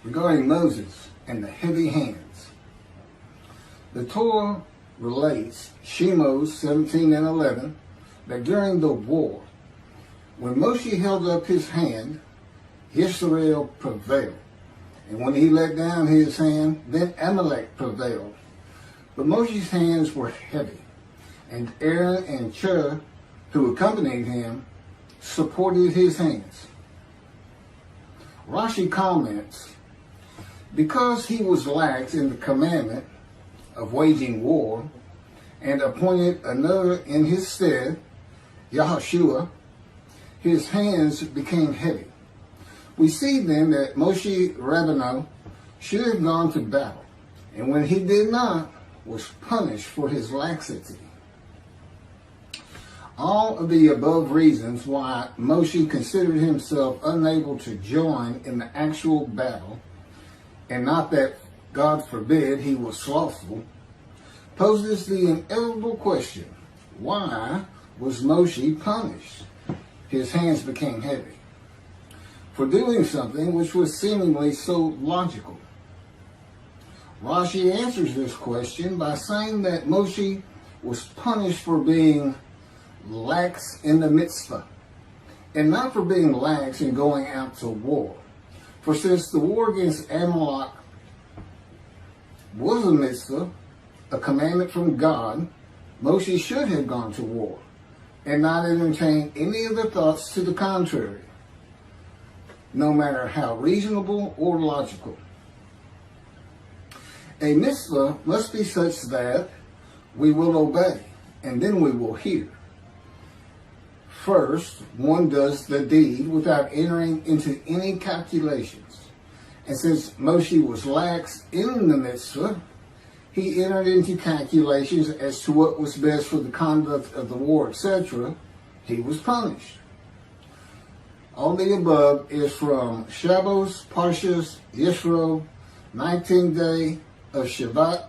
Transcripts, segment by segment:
regarding Moses and the heavy hands. The Torah relates, Shemos 17 and 11, that during the war, when Moshe held up his hand, Yisroel prevailed. And when he let down his hand, then Amalek prevailed. But Moshe's hands were heavy, and Aaron and Chur, who accompanied him, supported his hands. Rashi comments, because he was lax in the commandment of waging war, and appointed another in his stead, Yehoshua, his hands became heavy. We see then that Moshe Rabbeinu should have gone to battle, and when he did not, was punished for his laxity. All of the above reasons why Moshe considered himself unable to join in the actual battle, and not that, God forbid, he was slothful, poses the inevitable question, why was Moshe punished? His hands became heavy for doing something which was seemingly so logical. Rashi answers this question by saying that Moshe was punished for being lax in the Mitzvah, and not for being lax in going out to war. For since the war against Amalek was a Mitzvah, a commandment from God, Moshe should have gone to war, and not entertain any of the thoughts to the contrary, no matter how reasonable or logical. A mitzvah must be such that we will obey, and then we will hear. First, one does the deed without entering into any calculations. And since Moshe was lax in the mitzvah, he entered into calculations as to what was best for the conduct of the war, etc. He was punished. All the above is from Shemos, Parshas, Yisroel, 19th day of Shabbat,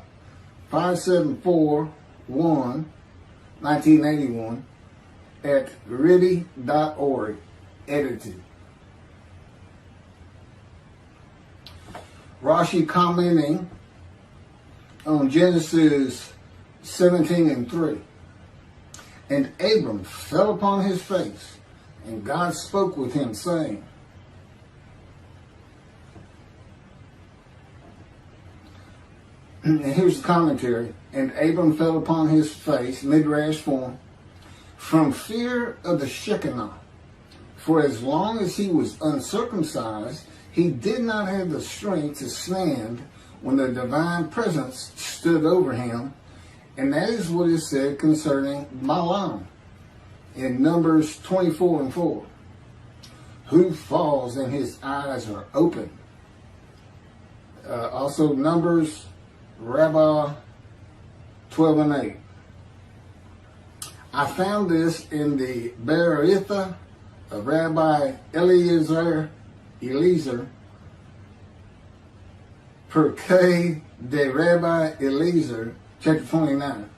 574-1, 1981, at Riddy.org, edited. Rashi commenting on Genesis 17 and 3. And Abram fell upon his face, and God spoke with him, saying, and here's the commentary, and Abram fell upon his face, midrash form, from fear of the Shekinah. For as long as he was uncircumcised, he did not have the strength to stand when the divine presence stood over him. And that is what is said concerning Balaam in Numbers 24 and 4. Who falls and his eyes are open. Also Numbers, Rabbi 12 and 8. I found this in the Beritha of Rabbi Eliezer, Perkei de Rabbi Eliezer, chapter 29.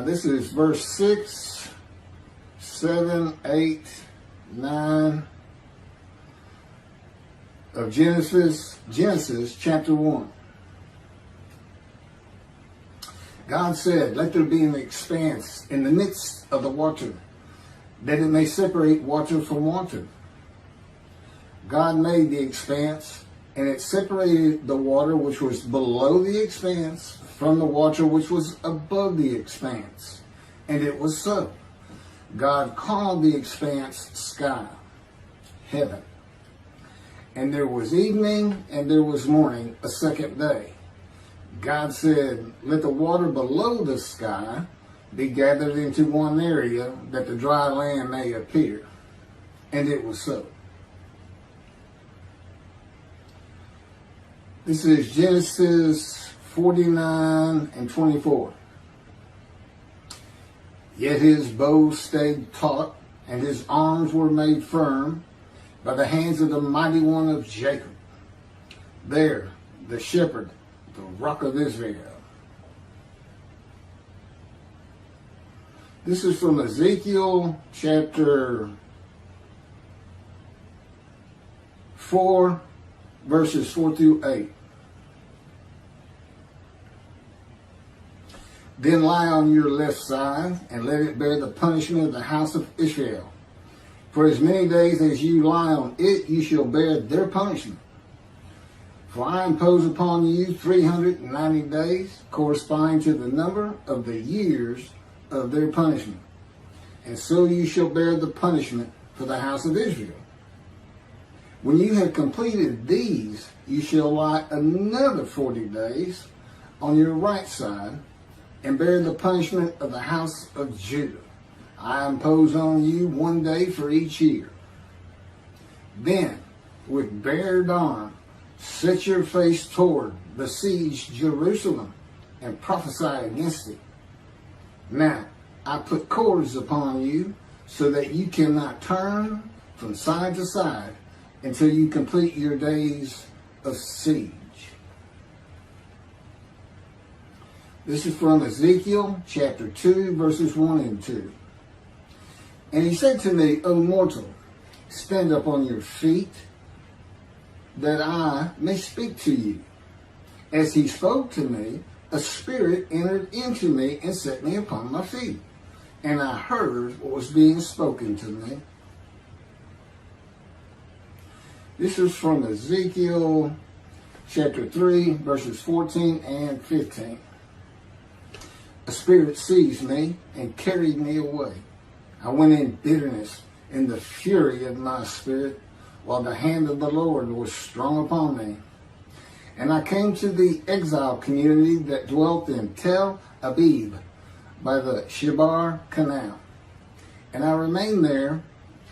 This is verse 6, 7, 8, 9 of Genesis chapter 1. God said, let there be an expanse in the midst of the water, that it may separate water from water. God made the expanse, and it separated the water which was below the expanse from the water which was above the expanse. And it was so. God called the expanse sky, heaven. And there was evening and there was morning, a second day. God said, let the water below the sky be gathered into one area, that the dry land may appear. And it was so. This is Genesis 49 and 24. Yet his bow stayed taut, and his arms were made firm by the hands of the mighty one of Jacob. There, the shepherd, the rock of Israel. This is from Ezekiel chapter 4, verses 4 through 8. Then lie on your left side, and let it bear the punishment of the house of Israel. For as many days as you lie on it, you shall bear their punishment. For I impose upon you 390 days, corresponding to the number of the years of their punishment. And so you shall bear the punishment for the house of Israel. When you have completed these, you shall lie another 40 days on your right side, and bear the punishment of the house of Judah. I impose on you 1 day for each year. Then, with bared arm, set your face toward besieged Jerusalem, and prophesy against it. Now, I put cords upon you, so that you cannot turn from side to side until you complete your days of siege. This is from Ezekiel chapter 2, verses 1 and 2. And he said to me, O mortal, stand up on your feet, that I may speak to you. As he spoke to me, a spirit entered into me and set me upon my feet. And I heard what was being spoken to me. This is from Ezekiel chapter 3, verses 14 and 15. A spirit seized me and carried me away. I went in bitterness in the fury of my spirit, while the hand of the Lord was strong upon me. And I came to the exile community that dwelt in Tel Abib by the Shebar Canal. And I remained there,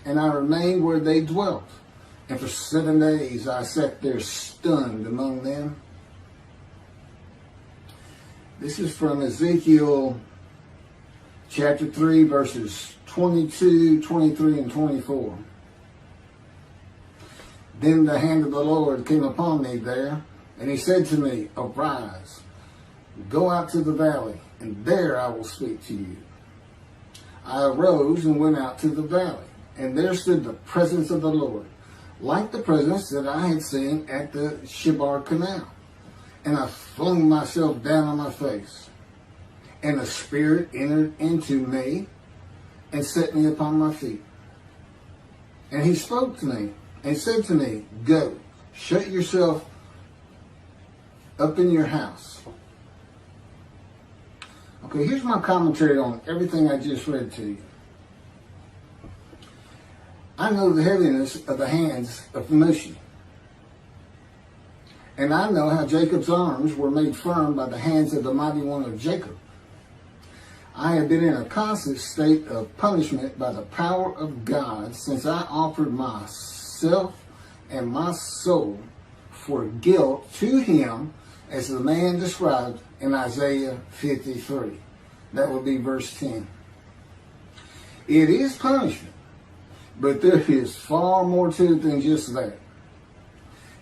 and I remained where they dwelt. And for 7 days I sat there stunned among them. This is from Ezekiel chapter 3, verses 22, 23, and 24. Then the hand of the Lord came upon me there, and he said to me, Arise, go out to the valley, and there I will speak to you. I arose and went out to the valley, and there stood the presence of the Lord, like the presence that I had seen at the Shebar Canal. And I flung myself down on my face, and the Spirit entered into me and set me upon my feet. And he spoke to me and said to me, Go, shut yourself up in your house. Okay, here's my commentary on everything I just read to you. I know the heaviness of the hands of Moshe. And I know how Jacob's arms were made firm by the hands of the mighty one of Jacob. I have been in a constant state of punishment by the power of God since I offered myself and my soul for guilt to him, as the man described in Isaiah 53. That would be verse 10. It is punishment, but there is far more to it than just that.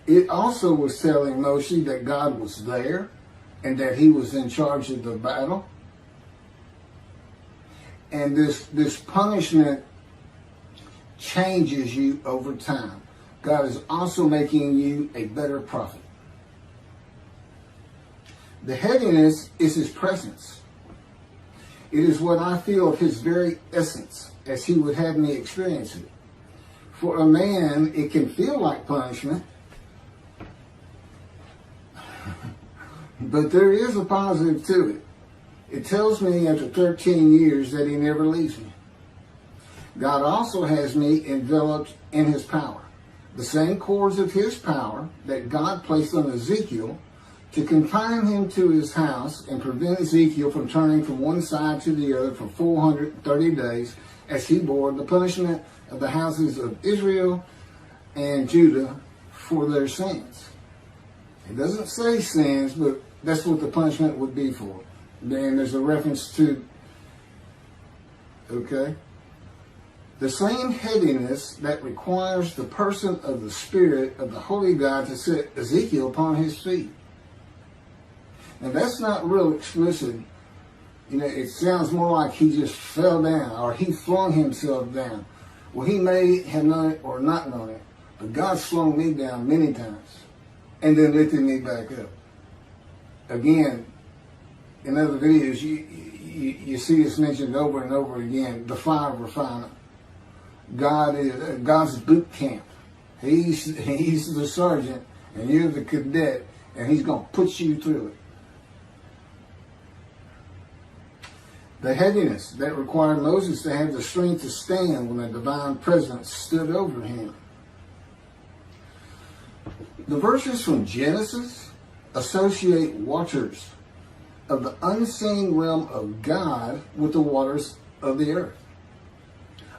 It also was telling Moshe that God was there and that he was in charge of the battle. And this punishment changes you over time. God is also making you a better prophet. The heaviness is his presence. It is what I feel of his very essence, as he would have me experience it. For a man, it can feel like punishment, but there is a positive to it. It tells me after 13 years that he never leaves me. God also has me enveloped in his power. The same cords of his power that God placed on Ezekiel to confine him to his house and prevent Ezekiel from turning from one side to the other for 430 days as he bore the punishment of the houses of Israel and Judah for their sins. It doesn't say sins, but that's what the punishment would be for. Then there's a reference to, okay? The same heaviness that requires the person of the Spirit of the Holy God to set Ezekiel upon his feet. And that's not real explicit. You know, it sounds more like he just fell down or he flung himself down. Well, he may have known it or not known it, But God slowed me down many times and then lifted me back up. Again, in other videos, you see this mentioned over and over again, the fire refiner. God's boot camp. He's the sergeant and you're the cadet, and he's going to put you through it. The heaviness that required Moses to have the strength to stand when the divine presence stood over him. The verses from Genesis associate waters of the unseen realm of God with the waters of the earth.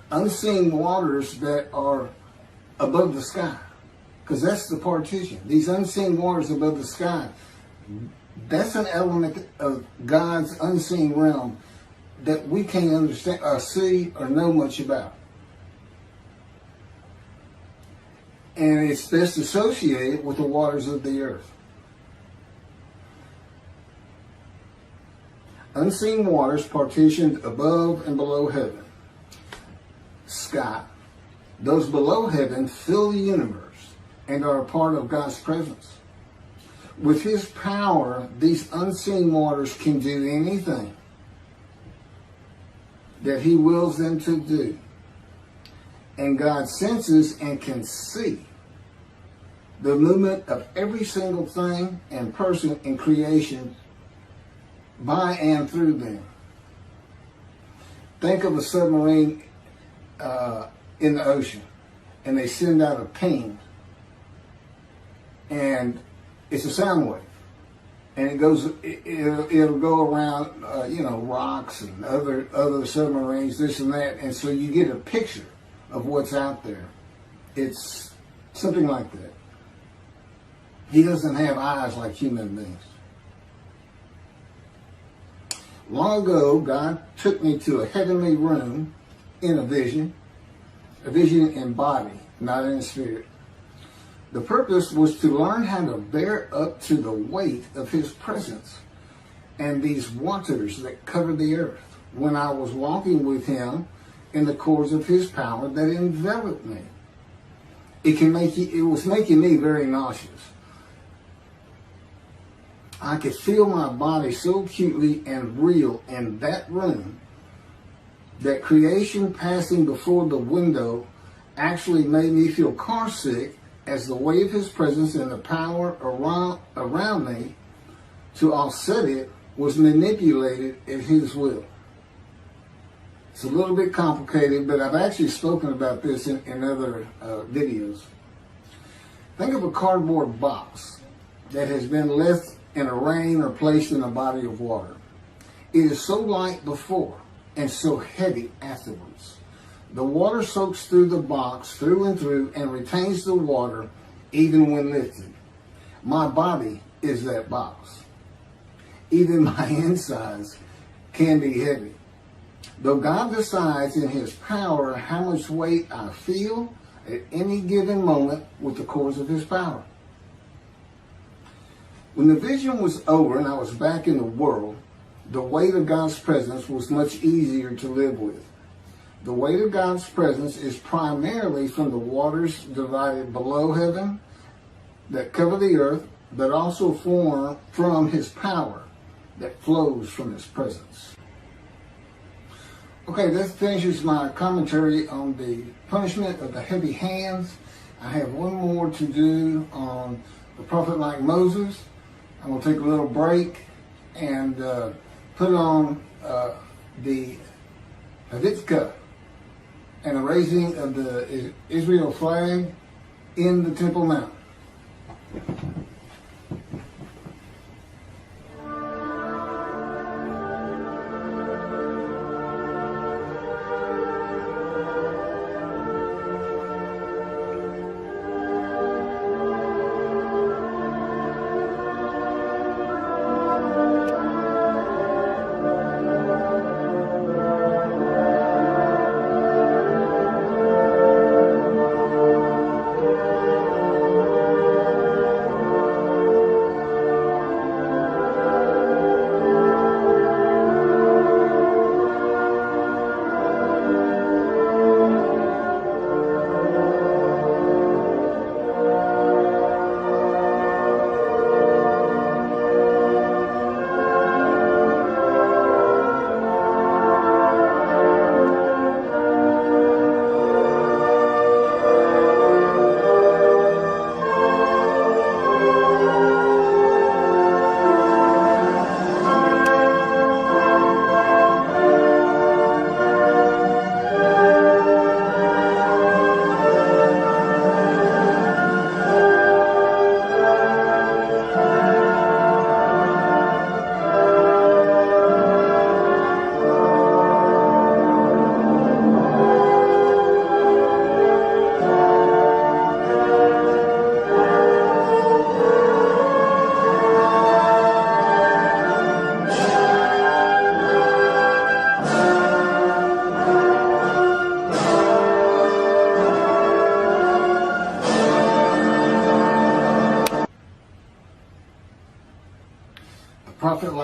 Unseen waters that are above the sky. Because that's the partition. These unseen waters above the sky, that's an element of God's unseen realm that we can't understand or see or know much about. And it's best associated with the waters of the earth. Unseen waters partitioned above and below heaven. Sky. Those below heaven fill the universe and are a part of God's presence. With his power, these unseen waters can do anything that he wills them to do. And God senses and can see the movement of every single thing and person in creation by and through them. Think of a submarine in the ocean, and they send out a ping, and it's a sound wave, and it'll go around rocks and other submarines, this and that, and so you get a picture of what's out there. It's something like that. He doesn't have eyes like human beings. Long ago, God took me to a heavenly room in a vision in body, not in spirit. The purpose was to learn how to bear up to the weight of his presence and these waters that cover the earth when I was walking with him in the cords of his power that enveloped me. It was making me very nauseous. I could feel my body so acutely and real in that room that creation passing before the window actually made me feel car sick, as the weight of his presence and the power around me to offset it was manipulated at his will. It's a little bit complicated, but I've actually spoken about this in other videos. Think of a cardboard box that has been left in a rain or placed in a body of water. It is so light before and so heavy afterwards. The water soaks through the box through and through and retains the water even when lifted. My body is that box. Even my insides can be heavy. Though God decides in his power how much weight I feel at any given moment with the cords of his power. When the vision was over and I was back in the world, the weight of God's presence was much easier to live with. The weight of God's presence is primarily from the waters divided below heaven that cover the earth, but also form from his power that flows from his presence. Okay, that finishes my commentary on the punishment of the heavy hands. I have one more to do on the prophet like Moses. I'm going to take a little break and put on the Havitzka and the raising of the Israel flag in the Temple Mount.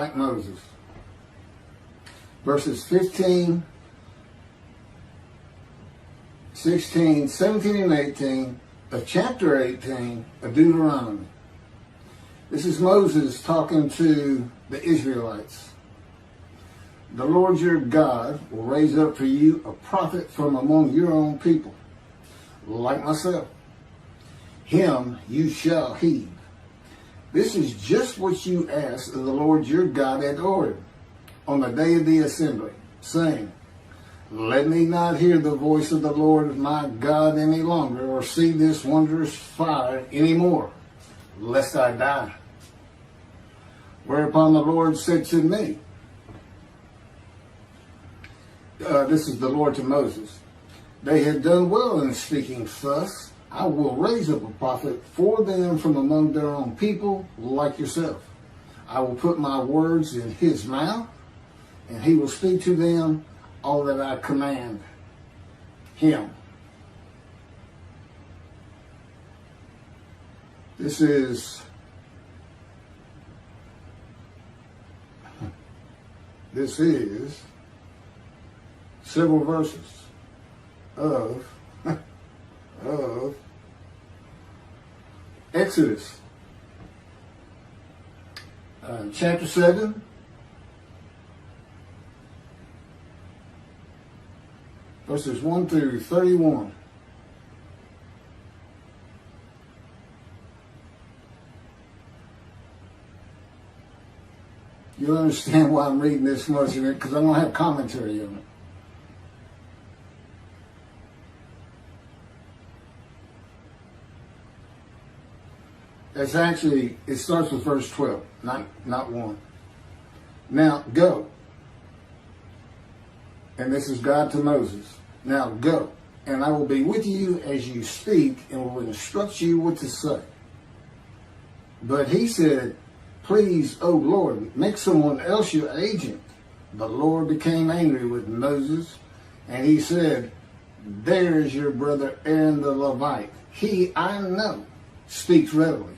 like Moses. Verses 15, 16, 17, and 18 of chapter 18 of Deuteronomy. This is Moses talking to the Israelites. The Lord your God will raise up for you a prophet from among your own people, like myself. Him you shall heed. This is just what you asked of the Lord your God at ordered on the day of the assembly, saying, let me not hear the voice of the Lord my God any longer, or see this wondrous fire any more, lest I die. Whereupon the Lord said to me, this is the Lord to Moses, they had done well in speaking thus. I will raise up a prophet for them from among their own people, like yourself. I will put my words in his mouth, and he will speak to them all that I command him. This is several verses of Exodus, chapter 7, verses 1 through 31. You'll understand why I'm reading this much of it, because I'm going to have commentary on it. It's actually, it starts with verse 12, not 1. Now go. And this is God to Moses. Now go, and I will be with you as you speak, and will instruct you what to say. But he said, please, O Lord, make someone else your agent. The Lord became angry with Moses, and he said, there is your brother Aaron the Levite. He, I know, speaks readily.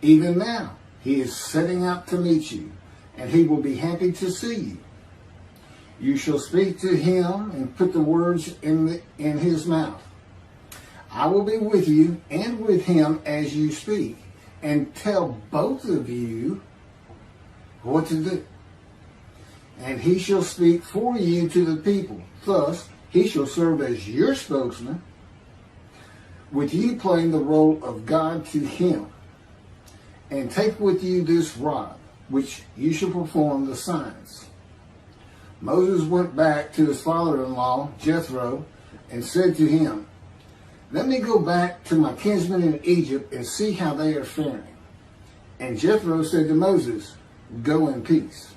Even now, he is setting out to meet you, and he will be happy to see you. You shall speak to him and put the words in his mouth. I will be with you and with him as you speak, and tell both of you what to do. And he shall speak for you to the people. Thus, he shall serve as your spokesman, with you playing the role of God to him. And take with you this rod, which you shall perform the signs. Moses went back to his father-in-law, Jethro, and said to him, let me go back to my kinsmen in Egypt and see how they are faring. And Jethro said to Moses, go in peace.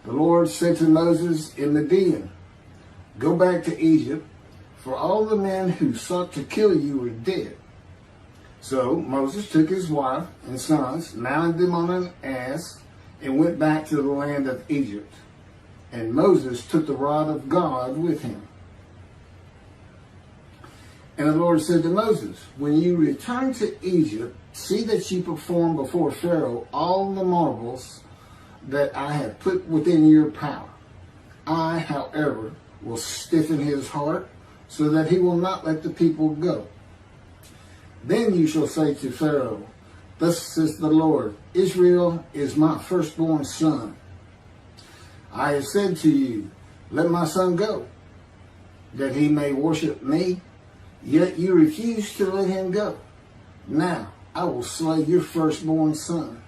The Lord said to Moses in Midian, go back to Egypt, for all the men who sought to kill you are dead. So Moses took his wife and sons, mounted them on an ass, and went back to the land of Egypt. And Moses took the rod of God with him. And the Lord said to Moses, when you return to Egypt, see that you perform before Pharaoh all the marvels that I have put within your power. I, however, will stiffen his heart, so that he will not let the people go. Then you shall say to Pharaoh, thus says the Lord, Israel is my firstborn son. I have said to you, let my son go, that he may worship me, yet you refuse to let him go. Now I will slay your firstborn son.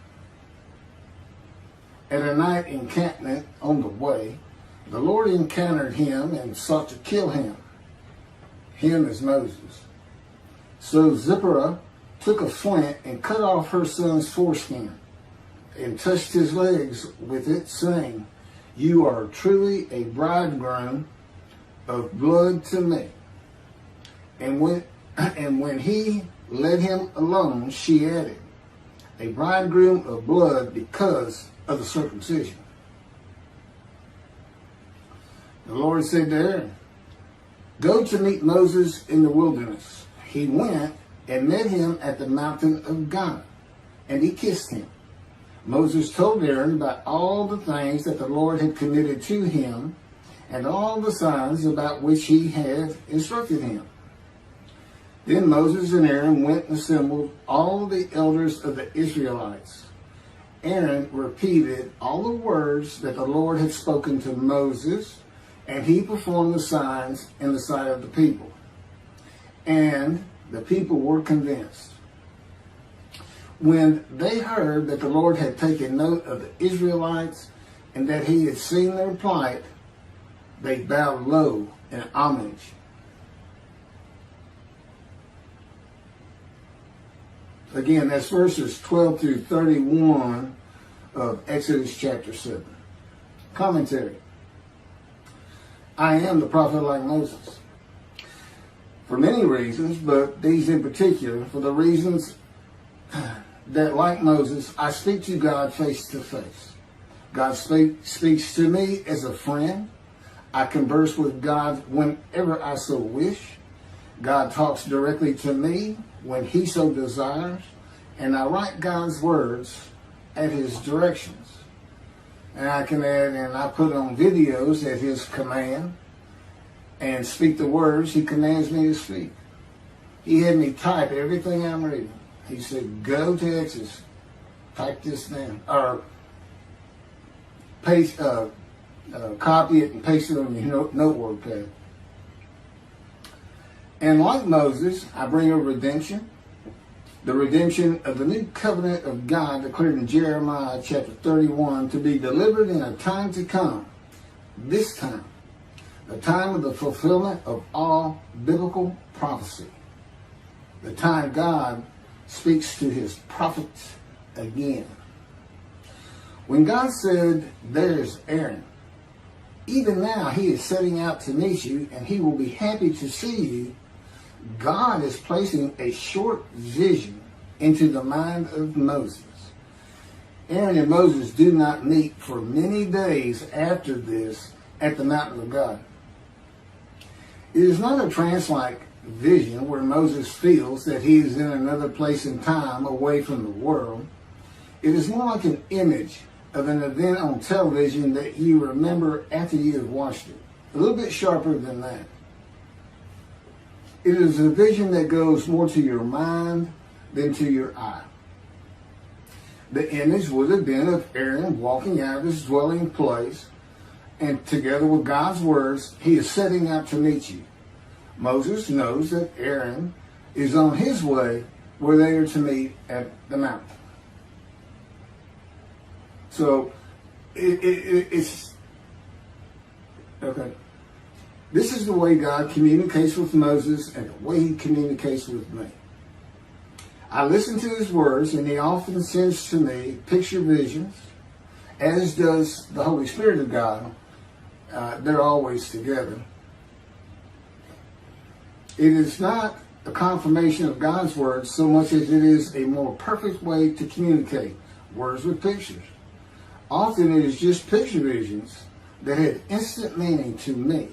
At a night encampment on the way, the Lord encountered him and sought to kill him. Him is Moses. So Zipporah took a flint and cut off her son's foreskin and touched his legs with it, saying, you are truly a bridegroom of blood to me. And when he let him alone, she added, a bridegroom of blood because of the circumcision. The Lord said to Aaron, go to meet Moses in the wilderness. He went and met him at the mountain of God, and he kissed him. Moses told Aaron about all the things that the Lord had committed to him and all the signs about which he had instructed him. Then Moses and Aaron went and assembled all the elders of the Israelites. Aaron repeated all the words that the Lord had spoken to Moses, and he performed the signs in the sight of the people. And the people were convinced. When they heard that the Lord had taken note of the Israelites and that he had seen their plight, they bowed low in homage. Again, that's verses 12 through 31 of Exodus chapter 7. Commentary. I am the prophet like Moses. For many reasons, but these in particular, for the reasons that, like Moses, I speak to God face to face. God speaks to me as a friend. I converse with God whenever I so wish. God talks directly to me when he so desires. And I write God's words at his directions. And I can add, and I put on videos at his command and speak the words he commands me to speak. He had me type everything I'm reading. He said, go to Exodus, type this down, or paste, copy it and paste it on your notebook pad. And like Moses, I bring a redemption, the redemption of the new covenant of God declared in Jeremiah chapter 31 to be delivered in a time to come, this time, the time of the fulfillment of all biblical prophecy, the time God speaks to his prophets again. When God said, there's Aaron, even now he is setting out to meet you and he will be happy to see you, God is placing a short vision into the mind of Moses. Aaron and Moses do not meet for many days after this at the mountain of God. It is not a trance-like vision where Moses feels that he is in another place and time away from the world. It is more like an image of an event on television that you remember after you have watched it. A little bit sharper than that. It is a vision that goes more to your mind than to your eye. The image would have been of Aaron walking out of his dwelling place, and together with God's words, he is setting out to meet you. Moses knows that Aaron is on his way where they are to meet at the mountain. So, it's okay. This is the way God communicates with Moses and the way he communicates with me. I listen to his words, and he often sends to me picture visions, as does the Holy Spirit of God. They're always together. It is not a confirmation of God's words so much as it is a more perfect way to communicate words with pictures. Often it is just picture visions that have instant meaning to me.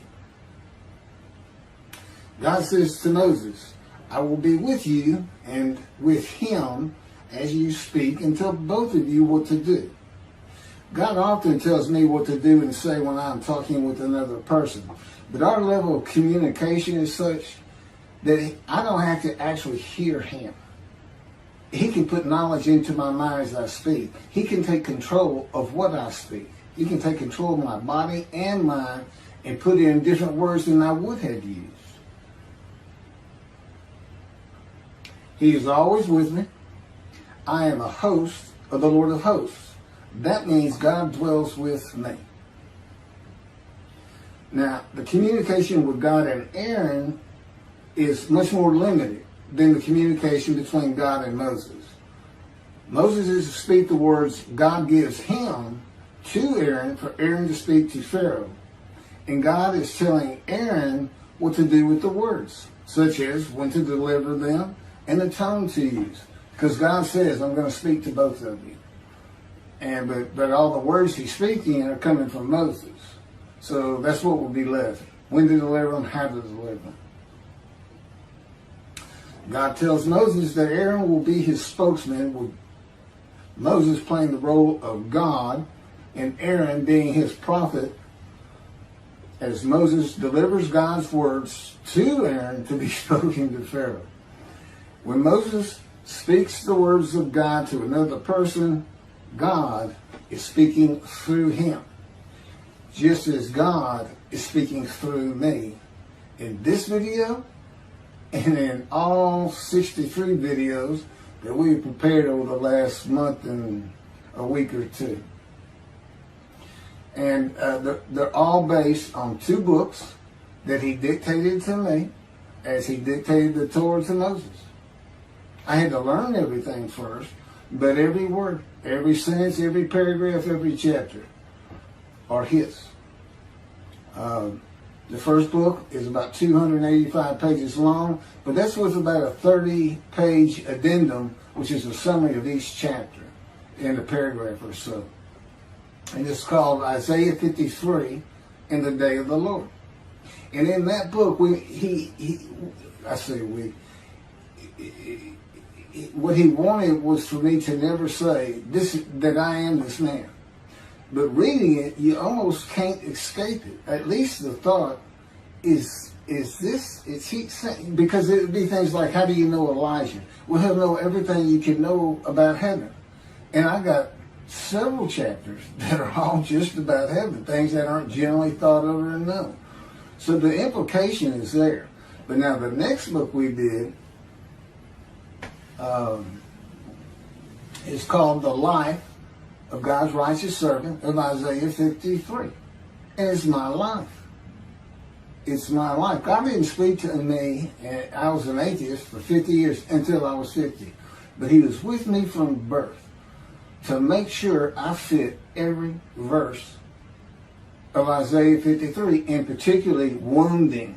God says to Moses, I will be with you and with him as you speak and tell both of you what to do. God often tells me what to do and say when I'm talking with another person. But our level of communication is such that I don't have to actually hear him. He can put knowledge into my mind as I speak. He can take control of what I speak. He can take control of my body and mind and put in different words than I would have used. He is always with me. I am a host of the Lord of hosts. That means God dwells with me. Now, the communication with God and Aaron is much more limited than the communication between God and Moses. Moses is to speak the words God gives him to Aaron for Aaron to speak to Pharaoh. And God is telling Aaron what to do with the words, such as when to deliver them and the tone to use. Because God says, I'm going to speak to both of you. But all the words he's speaking are coming from Moses. So that's what will be left. When to deliver them, how to deliver them. God tells Moses that Aaron will be his spokesman Moses playing the role of God and Aaron being his prophet, as Moses delivers God's words to Aaron to be spoken to Pharaoh. When Moses speaks the words of God to another person, God is speaking through him, just as God is speaking through me in this video and in all 63 videos that we prepared over the last month and a week or two. And they're all based on 2 books that he dictated to me as he dictated the Torah to Moses. I had to learn everything first, but every word, every sentence, every paragraph, every chapter are his. The first book is about 285 pages long, but that's with about a 30-page addendum, which is a summary of each chapter in a paragraph or so. And it's called Isaiah 53 in the Day of the Lord. And in that book, what he wanted was for me to never say that I am this man. But reading it, you almost can't escape it. At least the thought is he saying, because it would be things like, how do you know Elijah? Well, he'll know everything you can know about heaven. And I got several chapters that are all just about heaven, things that aren't generally thought of or known. So the implication is there. But now the next book we did is called The Life of God's Righteous Servant of Isaiah 53. And it's my life. It's my life. God didn't speak to me, and I was an atheist for 50 years until I was 50. But he was with me from birth to make sure I fit every verse of Isaiah 53, and particularly wounding.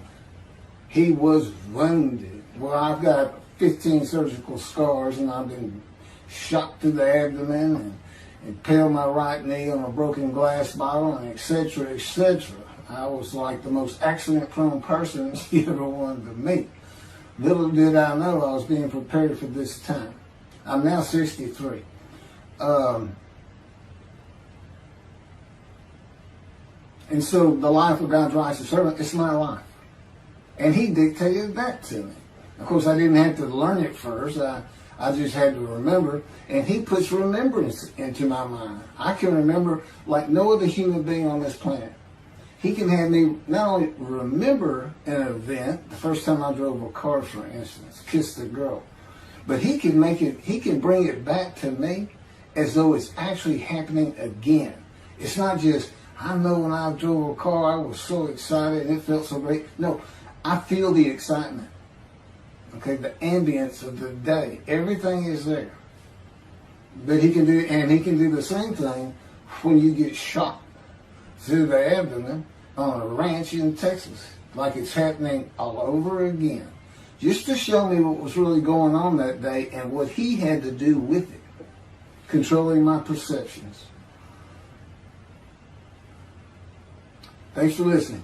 He was wounded. Well, I've got 15 surgical scars, and I've been shot through the abdomen and impaled my right knee on a broken glass bottle, and etc., etc. I was like the most accident-prone person you ever wanted to meet. Little did I know I was being prepared for this time. I'm now 63. And so the life of God's righteous servant, it's my life. And he dictated that to me. Of course, I didn't have to learn it first. I just had to remember. And he puts remembrance into my mind. I can remember like no other human being on this planet. He can have me not only remember an event, the first time I drove a car, for instance, kissed a girl, but he can bring it back to me as though it's actually happening again. It's not just, I know when I drove a car, I was so excited and it felt so great. No, I feel the excitement. Okay, the ambience of the day. Everything is there. But he can do the same thing when you get shot through the abdomen on a ranch in Texas, like it's happening all over again. Just to show me what was really going on that day and what he had to do with it, controlling my perceptions. Thanks for listening.